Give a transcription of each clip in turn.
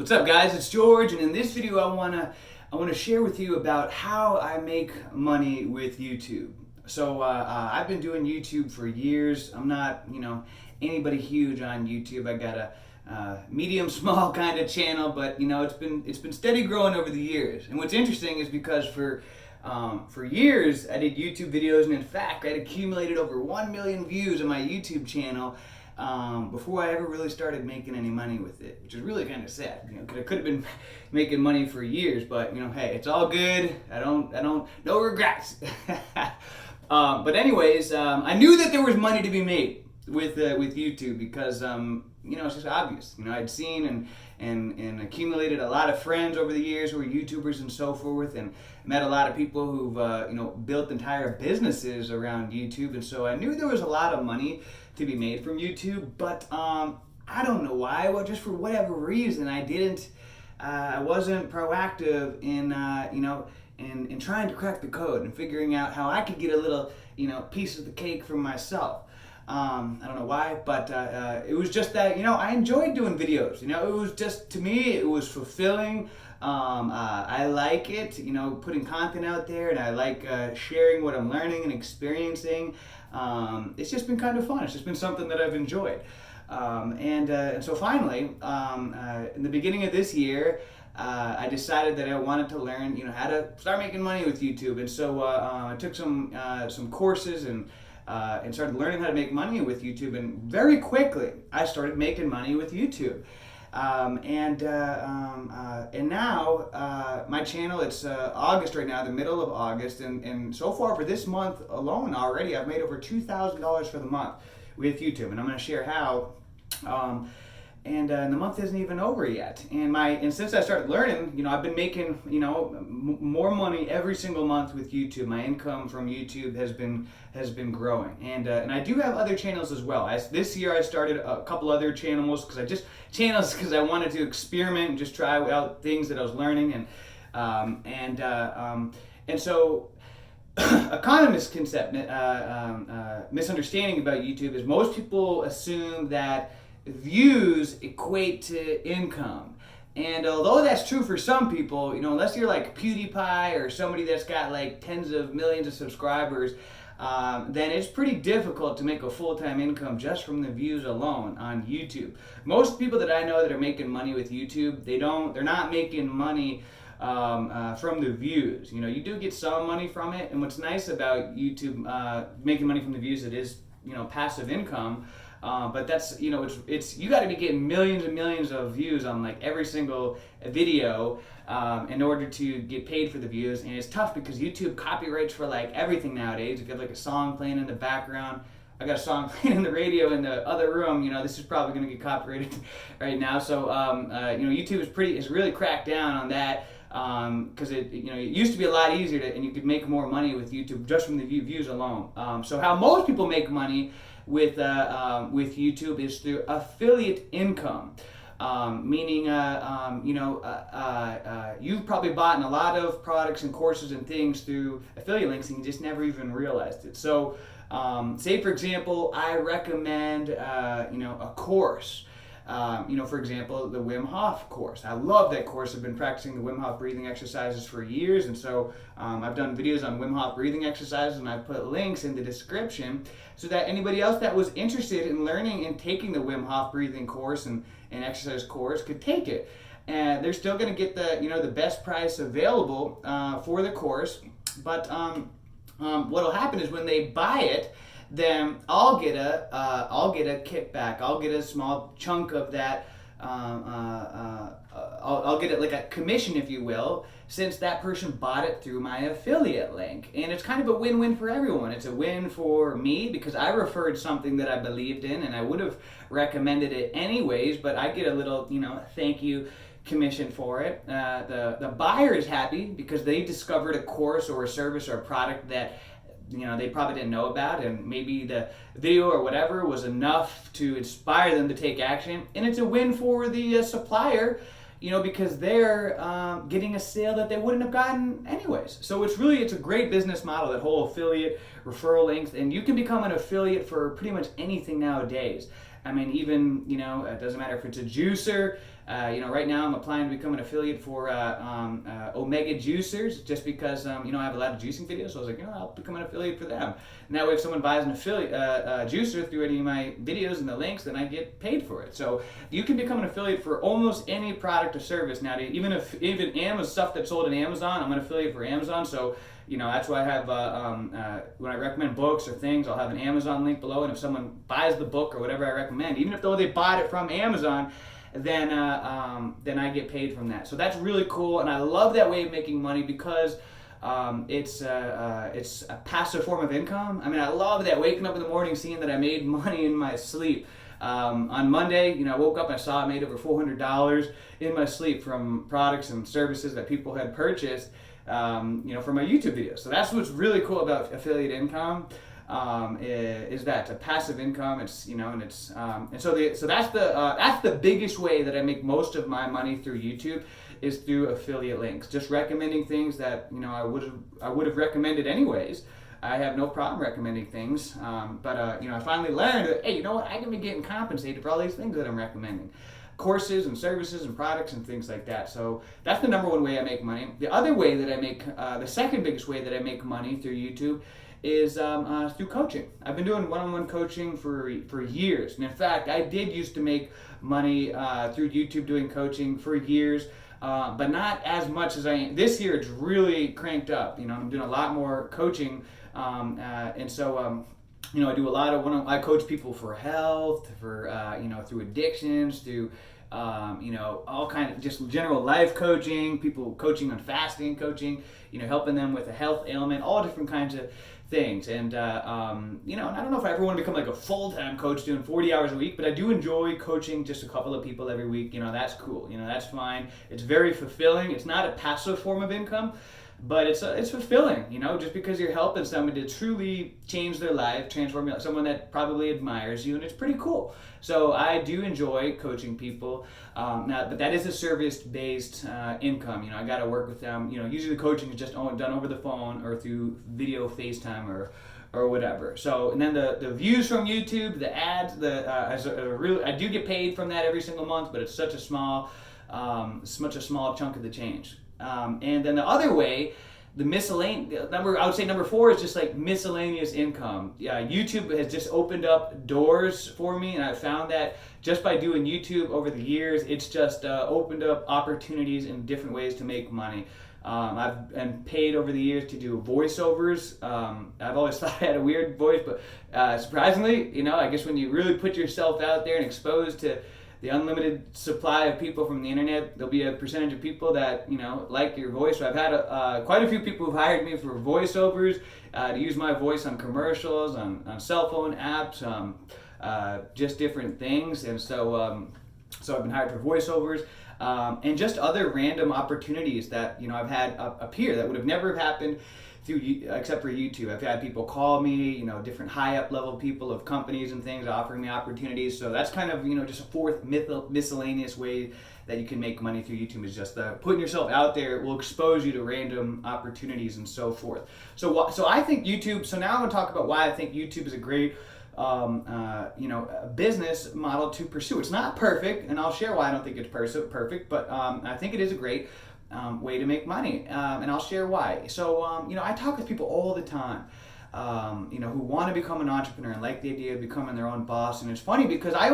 What's up, guys? It's George, and in this video I wanna share with you about how I make money with YouTube. So I've been doing YouTube for years. I'm not anybody huge on YouTube. I got a medium small kind of channel, but it's been steady growing over the years. And what's interesting is because for years I did YouTube videos, and in fact I'd accumulated over 1 million views on my YouTube channel before I ever really started making any money with it, which is really kind of sad, because I could have been making money for years, but hey, it's all good. I don't, no regrets. But anyways, I knew that there was money to be made with YouTube because it's just obvious. I'd seen and accumulated a lot of friends over the years who were YouTubers and so forth, and met a lot of people who've built entire businesses around YouTube, and so I knew there was a lot of money to be made from YouTube. But I don't know why. Well, just for whatever reason, I wasn't proactive in trying to crack the code and figuring out how I could get a little piece of the cake for myself. I don't know why, but it was just that I enjoyed doing videos. It was just, to me, it was fulfilling. I like it, putting content out there, and I like sharing what I'm learning and experiencing. It's just been kind of fun. It's just been something that I've enjoyed. And so finally, in the beginning of this year, I decided that I wanted to learn, how to start making money with YouTube. And so I took some courses and started learning how to make money with YouTube. And very quickly, I started making money with YouTube. And now my channel, it's August right now, the middle of August, and so far for this month alone already, I've made over $2,000 for the month with YouTube, and I'm going to share how. And the month isn't even over yet. And since I started learning, I've been making more money every single month with YouTube. My income from YouTube has been growing, and I do have other channels as well. This year I started a couple other channels because I wanted to experiment and just try out things that I was learning, and so. A common misunderstanding about YouTube is most people assume that views equate to income. And although that's true for some people, unless you're like PewDiePie or somebody that's got like tens of millions of subscribers, then it's pretty difficult to make a full-time income just from the views alone on YouTube. Most people that I know that are making money with YouTube, they're not making money from the views. You do get some money from it, and what's nice about YouTube making money from the views, it is passive income. But that's it's you got to be getting millions and millions of views on like every single video in order to get paid for the views, and it's tough because YouTube copyrights for like everything nowadays. If you have like a song playing in the background, I got a song playing in the radio in the other room. This is probably going to get copyrighted right now. So YouTube is really cracked down on that. Because it used to be a lot easier and you could make more money with YouTube just from the views alone. So how most people make money with YouTube is through affiliate income, meaning you've probably bought a lot of products and courses and things through affiliate links, and you just never even realized it. So say for example, I recommend a course. For example, the Wim Hof course. I love that course. I've been practicing the Wim Hof breathing exercises for years, and so I've done videos on Wim Hof breathing exercises, and I've put links in the description so that anybody else that was interested in learning and taking the Wim Hof breathing course and exercise course could take it. And they're still going to get the best price available for the course, but what will happen is when they buy it, then I'll get a kickback. I'll get a small chunk of that. I'll get it like a commission, if you will, since that person bought it through my affiliate link. And it's kind of a win-win for everyone. It's a win for me because I referred something that I believed in, and I would have recommended it anyways, but I get a little, thank you commission for it. The buyer is happy because they discovered a course or a service or a product that they probably didn't know about, and maybe the video or whatever was enough to inspire them to take action. And it's a win for the supplier, because they're getting a sale that they wouldn't have gotten anyways. So it's a great business model, that whole affiliate referral links, and you can become an affiliate for pretty much anything nowadays. I mean, even, it doesn't matter if it's a juicer, Right now I'm applying to become an affiliate for Omega Juicers, just because I have a lot of juicing videos. So I was like, I'll become an affiliate for them. And that way, if someone buys an affiliate juicer through any of my videos and the links, then I get paid for it. So you can become an affiliate for almost any product or service now. Even Amazon stuff that's sold in Amazon, I'm an affiliate for Amazon. So that's why I have when I recommend books or things, I'll have an Amazon link below, and if someone buys the book or whatever I recommend, even if though they bought it from Amazon, then I get paid from that. So that's really cool, and I love that way of making money because it's a passive form of income. I mean, I love that, waking up in the morning seeing that I made money in my sleep. On Monday, I woke up and I saw I made over $400 in my sleep from products and services that people had purchased, for my YouTube videos. So that's what's really cool about affiliate income. Is that a passive income? It's so that's the biggest way that I make most of my money through YouTube, is through affiliate links. Just recommending things that I would have recommended anyways. I have no problem recommending things, but I finally learned that, hey, you know what? I can be getting compensated for all these things that I'm recommending. Courses and services and products and things like that. So that's the number one way I make money. The other way that I make, the second biggest way that I make money through YouTube is through coaching. I've been doing one-on-one coaching for years. And in fact, I did used to make money through YouTube doing coaching for years, but not as much as I am. This year it's really cranked up. I'm doing a lot more coaching. And so I do a lot of I coach people for health, for through addictions, through all kind of just general life coaching, people coaching on fasting coaching, helping them with a health ailment, all different kinds of things. And and I don't know if I ever want to become like a full-time coach doing 40 hours a week, but I do enjoy coaching just a couple of people every week. That's cool. That's fine. It's very fulfilling. It's not a passive form of income, but it's fulfilling, just because you're helping somebody to truly change their life, transform someone that probably admires you, and it's pretty cool. So I do enjoy coaching people, but that is a service-based income. I got to work with them. Usually the coaching is just done over the phone or through video FaceTime or whatever. So, and then the views from YouTube, the ads, I do get paid from that every single month, but it's such a small chunk of the change. And then the other way, the miscellaneous I would say number 4 is just like miscellaneous income. YouTube has just opened up doors for me, and I found that just by doing YouTube over the years, it's just opened up opportunities in different ways to make money. I've been paid over the years to do voiceovers. I've always thought I had a weird voice, but surprisingly, I guess when you really put yourself out there and exposed to the unlimited supply of people from the internet, there'll be a percentage of people that like your voice. So I've had quite a few people who've hired me for voiceovers, to use my voice on commercials, on cell phone apps, just different things. And so I've been hired for voiceovers, and just other random opportunities that I've had appear that would have never happened except for YouTube. I've had people call me, different high up level people of companies and things offering me opportunities. So that's kind of, just a fourth miscellaneous way that you can make money through YouTube, is just putting yourself out there. It will expose you to random opportunities and so forth. So I think YouTube, so now I'm gonna talk about why I think YouTube is a great a business model to pursue. It's not perfect, and I'll share why I don't think it's perfect, but I think it is a great way to make money, and I'll share why. So, I talk with people all the time, who want to become an entrepreneur and like the idea of becoming their own boss. And it's funny because I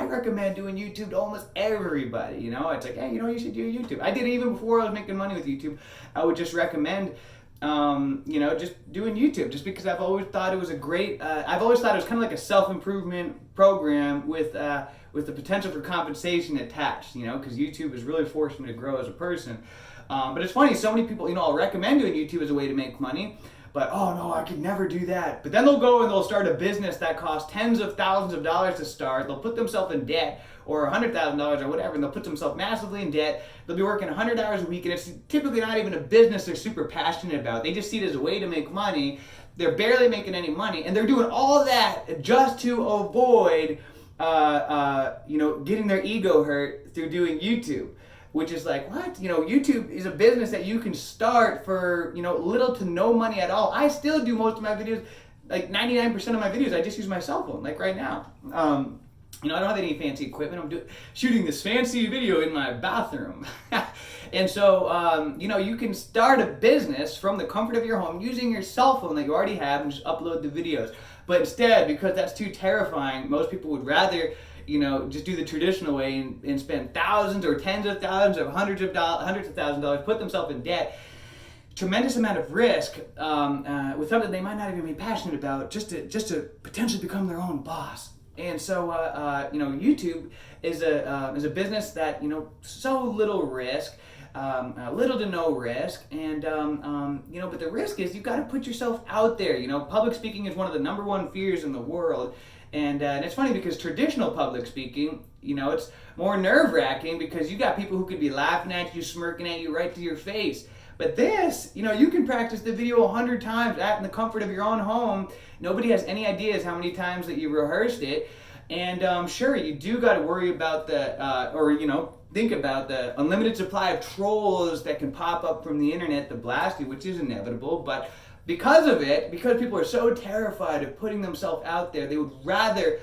recommend doing YouTube to almost everybody. It's like, hey, you should do YouTube. I did it even before I was making money with YouTube. I would just recommend just doing YouTube, just because I've always thought it was I've always thought it was kind of like a self-improvement program with the potential for compensation attached, because YouTube has really forced me to grow as a person. But it's funny, so many people, I'll recommend doing YouTube as a way to make money, but oh no, I could never do that. But then they'll go and they'll start a business that costs tens of thousands of dollars to start. They'll put themselves in debt, or $100,000 or whatever, and they'll put themselves massively in debt. They'll be working 100 hours a week, and it's typically not even a business they're super passionate about. They just see it as a way to make money. They're barely making any money, and they're doing all that just to avoid getting their ego hurt through doing YouTube, which is like, what? YouTube is a business that you can start for, little to no money at all. I still do most of my videos, like 99% of my videos, I just use my cell phone, like right now. I don't have any fancy equipment. I'm shooting this fancy video in my bathroom. And so, you can start a business from the comfort of your home using your cell phone that you already have and just upload the videos. But instead, because that's too terrifying, most people would rather, just do the traditional way and spend thousands or tens of thousands or hundreds of thousands of dollars, put themselves in debt, tremendous amount of risk with something they might not even be passionate about, just to potentially become their own boss. And so, YouTube is a business that so little risk, little to no risk, and but the risk is you've got to put yourself out there. Public speaking is one of the number one fears in the world, and it's funny because traditional public speaking, it's more nerve-wracking because you got people who could be laughing at you, smirking at you right to your face. But this, you can practice the video 100 times in the comfort of your own home. Nobody has any ideas how many times that you rehearsed it. And sure, you do got to worry about think about the unlimited supply of trolls that can pop up from the internet to blast you, which is inevitable. But because of it, because people are so terrified of putting themselves out there, they would rather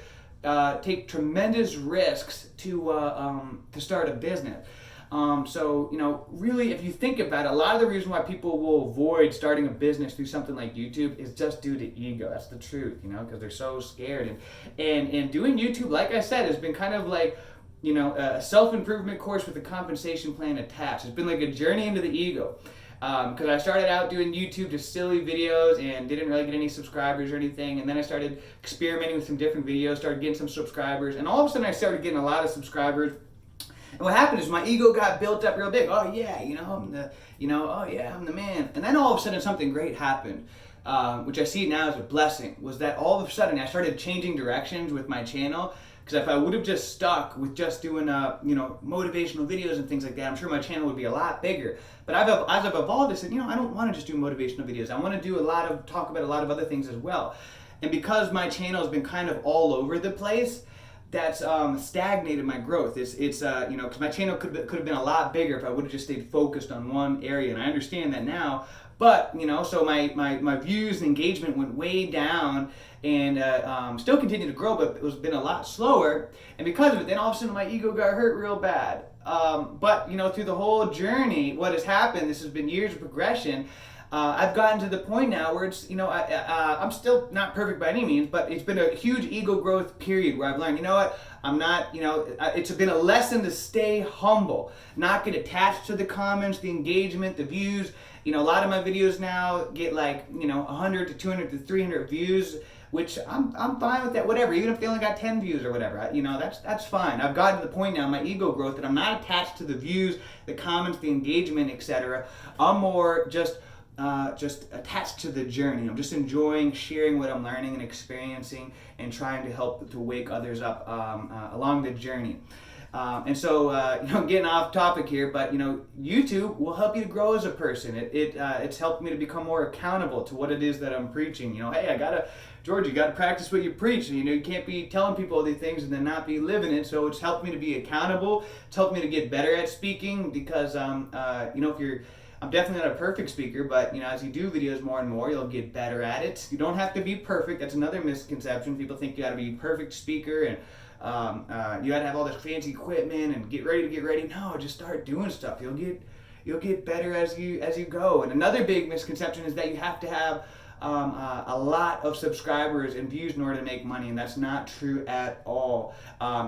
take tremendous risks to start a business. Really, if you think about it, a lot of the reason why people will avoid starting a business through something like YouTube is just due to ego. That's the truth, because they're so scared. And doing YouTube, like I said, has been kind of like, a self-improvement course with a compensation plan attached. It's been like a journey into the ego. Because I started out doing YouTube, just silly videos, and didn't really get any subscribers or anything. And then I started experimenting with some different videos, started getting some subscribers, and all of a sudden I started getting a lot of subscribers. And what happened is my ego got built up real big. Oh yeah, I'm the man. And then all of a sudden something great happened, which I see now as a blessing, was that all of a sudden I started changing directions with my channel. Because if I would have just stuck with just doing, motivational videos and things like that, I'm sure my channel would be a lot bigger. But as I've evolved, I said, I don't want to just do motivational videos. I want to do talk about a lot of other things as well. And because my channel has been kind of all over the place, that's stagnated my growth. It's because my channel could have been a lot bigger if I would have just stayed focused on one area, and I understand that now. But so my views and engagement went way down, and still continue to grow, but it's been a lot slower. And because of it, then all of a sudden my ego got hurt real bad. But through the whole journey, what has happened? This has been years of progression. I've gotten to the point now where it's, I'm still not perfect by any means, but it's been a huge ego growth period where I've learned, I'm not, it's been a lesson to stay humble, not get attached to the comments, the engagement, the views. A lot of my videos now get 100 to 200 to 300 views, which I'm fine with that, whatever, even if they only got 10 views or whatever, that's fine. I've gotten to the point now in my ego growth that I'm not attached to the views, the comments, the engagement, etc. I'm more just attached to the journey. I'm just enjoying sharing what I'm learning and experiencing and trying to help to wake others up along the journey. Getting off topic here, but YouTube will help you to grow as a person. It's helped me to become more accountable to what it is that I'm preaching. Hey, George, you gotta practice what you preach. You can't be telling people all these things and then not be living it. So it's helped me to be accountable. It's helped me to get better at speaking because I'm definitely not a perfect speaker, but as you do videos more and more, you'll get better at it. You don't have to be perfect. That's another misconception. People think you got to be a perfect speaker and you got to have all this fancy equipment and get ready. No, just start doing stuff. You'll get better as you go. And another big misconception is that you have to have a lot of subscribers and views in order to make money, and that's not true at all.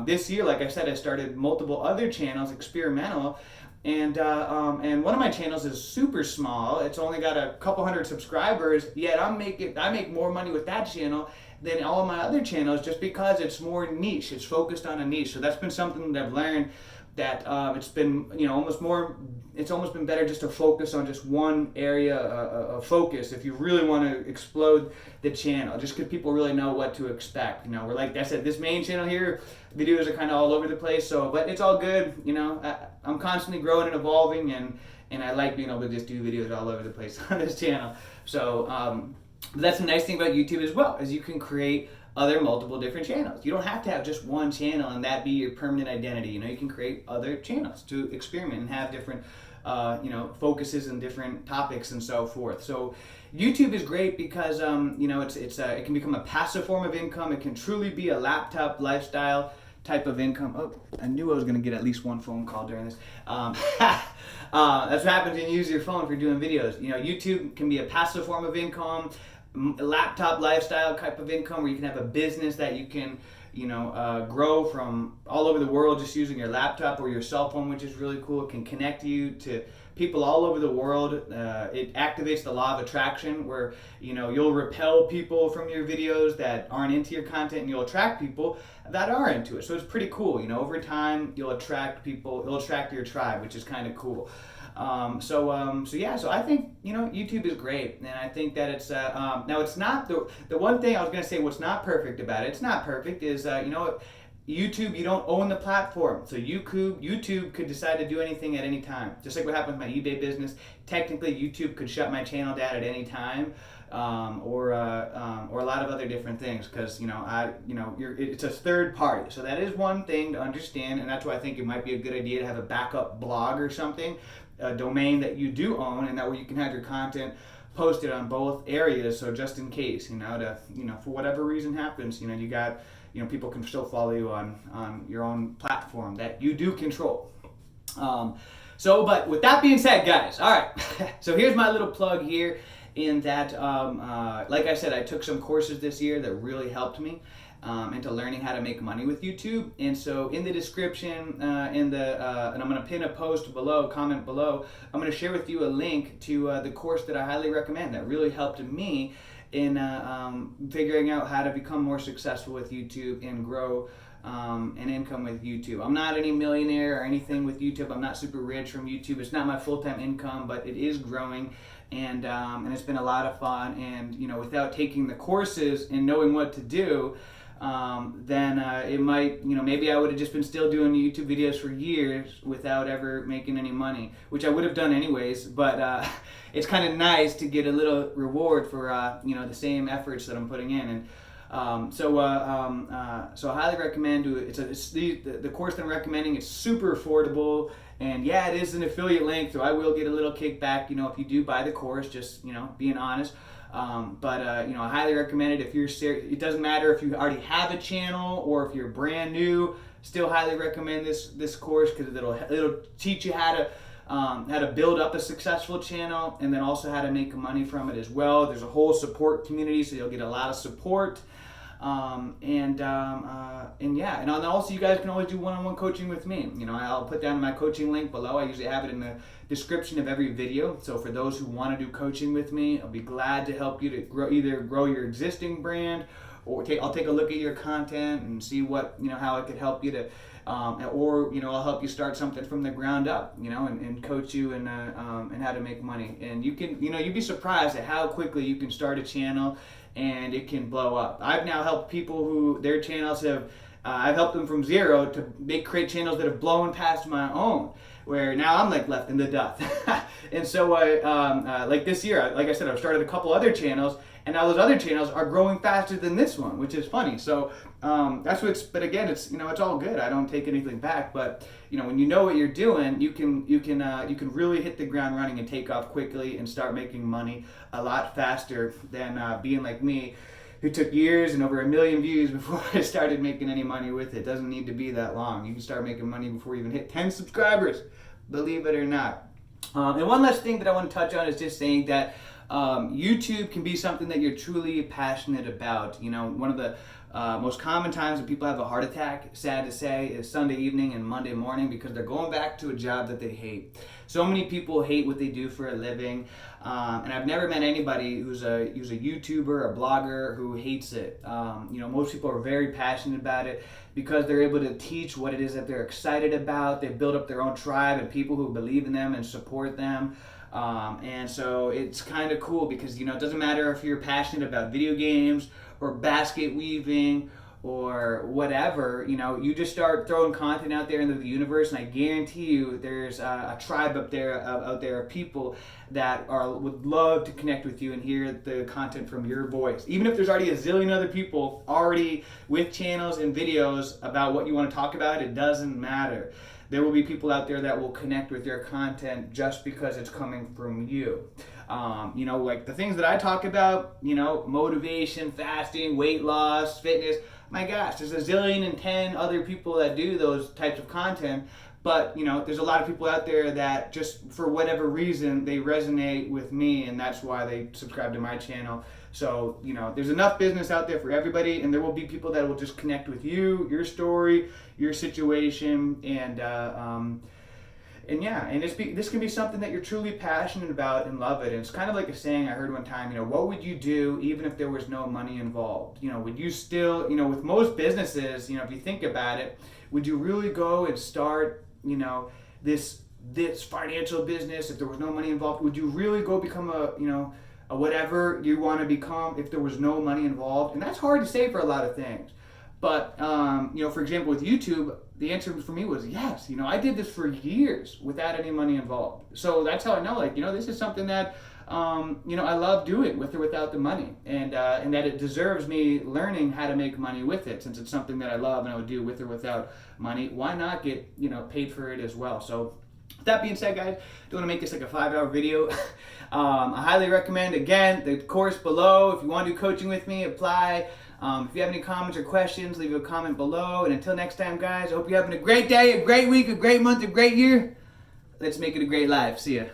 This year, like I said, I started multiple other channels, experimental. And one of my channels is super small. It's only got a couple hundred subscribers, yet I make more money with that channel than all of my other channels just because it's more niche. It's focused on a niche. So that's been something that I've learned, that it's been it's almost been better just to focus on just one area of focus if you really want to explode the channel, just because people really know what to expect. We're like I said, this main channel here, videos are kind of all over the place, but it's all good. I'm constantly growing and evolving, and I like being able to just do videos all over the place on this channel. So that's the nice thing about YouTube as well, is you can create multiple different channels. You don't have to have just one channel and that be your permanent identity. You can create other channels to experiment and have different focuses and different topics and so forth. So YouTube is great because it can become a passive form of income. It can truly be a laptop lifestyle type of income. Oh, I knew I was going to get at least one phone call during this. That's what happens when you use your phone for doing videos. You know, YouTube can be a passive form of income, laptop lifestyle type of income, where you can have a business that you can, you know, grow from all over the world just using your laptop or your cell phone, which is really cool. It can connect you to people all over the world. It activates the law of attraction, where, you know, you'll repel people from your videos that aren't into your content, and you'll attract people that are into it. So it's pretty cool. You know, over time you'll attract people, you'll attract your tribe, which is kind of cool. So I think, you know, YouTube is great, and I think that it's now it's not the one thing I was gonna say. What's not perfect about it? It's not perfect. Is you know, YouTube, you don't own the platform. So YouTube could decide to do anything at any time. Just like what happened with my eBay business. Technically, YouTube could shut my channel down at any time, or a lot of other different things. Because it's a third party. So that is one thing to understand, and that's why I think it might be a good idea to have a backup blog or something, a domain that you do own, and that way you can have your content posted on both areas. So just in case, for whatever reason happens, you got. People can still follow you on your own platform that you do control. But with that being said, guys, all right. So here's my little plug here in that, like I said, I took some courses this year that really helped me into learning how to make money with YouTube. And so in the description, and I'm going to pin a post below, comment below, I'm going to share with you a link to the course that I highly recommend that really helped me in figuring out how to become more successful with YouTube and grow an income with YouTube. I'm not any millionaire or anything with YouTube. I'm not super rich from YouTube. It's not my full-time income, but it is growing, and it's been a lot of fun. And without taking the courses and knowing what to do, then it might, maybe I would have just been still doing YouTube videos for years without ever making any money, which I would have done anyways, but it's kind of nice to get a little reward for, the same efforts that I'm putting in. And so I highly recommend the course that I'm recommending. It's super affordable, and yeah, it is an affiliate link, so I will get a little kickback, if you do buy the course, just, being honest. I highly recommend it if you're serious. It doesn't matter if you already have a channel or if you're brand new. Still highly recommend this course, because it'll teach you how to build up a successful channel, and then also how to make money from it as well. There's a whole support community, so you'll get a lot of support. And also you guys can always do one-on-one coaching with me. I'll put down my coaching link below. I usually have it in the description of every video. So for those who want to do coaching with me, I'll be glad to help you to either grow your existing brand, or I'll take a look at your content and see what, how I could help you to, I'll help you start something from the ground up, and coach you and how to make money. And you can, you'd be surprised at how quickly you can start a channel and it can blow up. I've now helped people who their channels have, I've helped them from zero to create channels that have blown past my own, where now I'm like left in the dust. And so like this year, like I said, I've started a couple other channels, and now those other channels are growing faster than this one, which is funny. So but again, it's, it's all good. I don't take anything back, but when you know what you're doing, you can really hit the ground running and take off quickly and start making money a lot faster than being like me, who took years and over 1 million views before I started making any money with it. It doesn't need to be that long. You can start making money before you even hit 10 subscribers, believe it or not. And one last thing that I want to touch on is just saying that YouTube can be something that you're truly passionate about. One of the most common times that people have a heart attack, sad to say, is Sunday evening and Monday morning, because they're going back to a job that they hate. So many people hate what they do for a living, and I've never met anybody who's a YouTuber, a blogger, who hates it. Most people are very passionate about it because they're able to teach what it is that they're excited about. They build up their own tribe and people who believe in them and support them. And so it's kind of cool because, it doesn't matter if you're passionate about video games or basket weaving or whatever, you just start throwing content out there into the universe, and I guarantee you there's a tribe out there of people that would love to connect with you and hear the content from your voice. Even if there's already a zillion other people already with channels and videos about what you want to talk about, it doesn't matter. there will be people out there that will connect with your content just because it's coming from you. Like the things that I talk about, motivation, fasting, weight loss, fitness. My gosh, there's a zillion and 10 other people that do those types of content. But, there's a lot of people out there that just for whatever reason, they resonate with me, and that's why they subscribe to my channel. So, there's enough business out there for everybody, and there will be people that will just connect with you, your story, your situation, and this can be something that you're truly passionate about and love it. And it's kind of like a saying I heard one time, what would you do even if there was no money involved? Would you still, with most businesses, if you think about it, would you really go and start, this financial business if there was no money involved? Would you really go become a whatever you want to become if there was no money involved? And that's hard to say for a lot of things. But, for example, with YouTube, the answer for me was yes. I did this for years without any money involved. So that's how I know, this is something that, I love doing with or without the money. And that it deserves me learning how to make money with it, since it's something that I love and I would do with or without money. Why not get, paid for it as well? So with that being said, guys, don't want to make this like a 5-hour video. I highly recommend, again, the course below. If you want to do coaching with me, apply. If you have any comments or questions, leave a comment below. And until next time, guys, I hope you're having a great day, a great week, a great month, a great year. Let's make it a great life. See ya.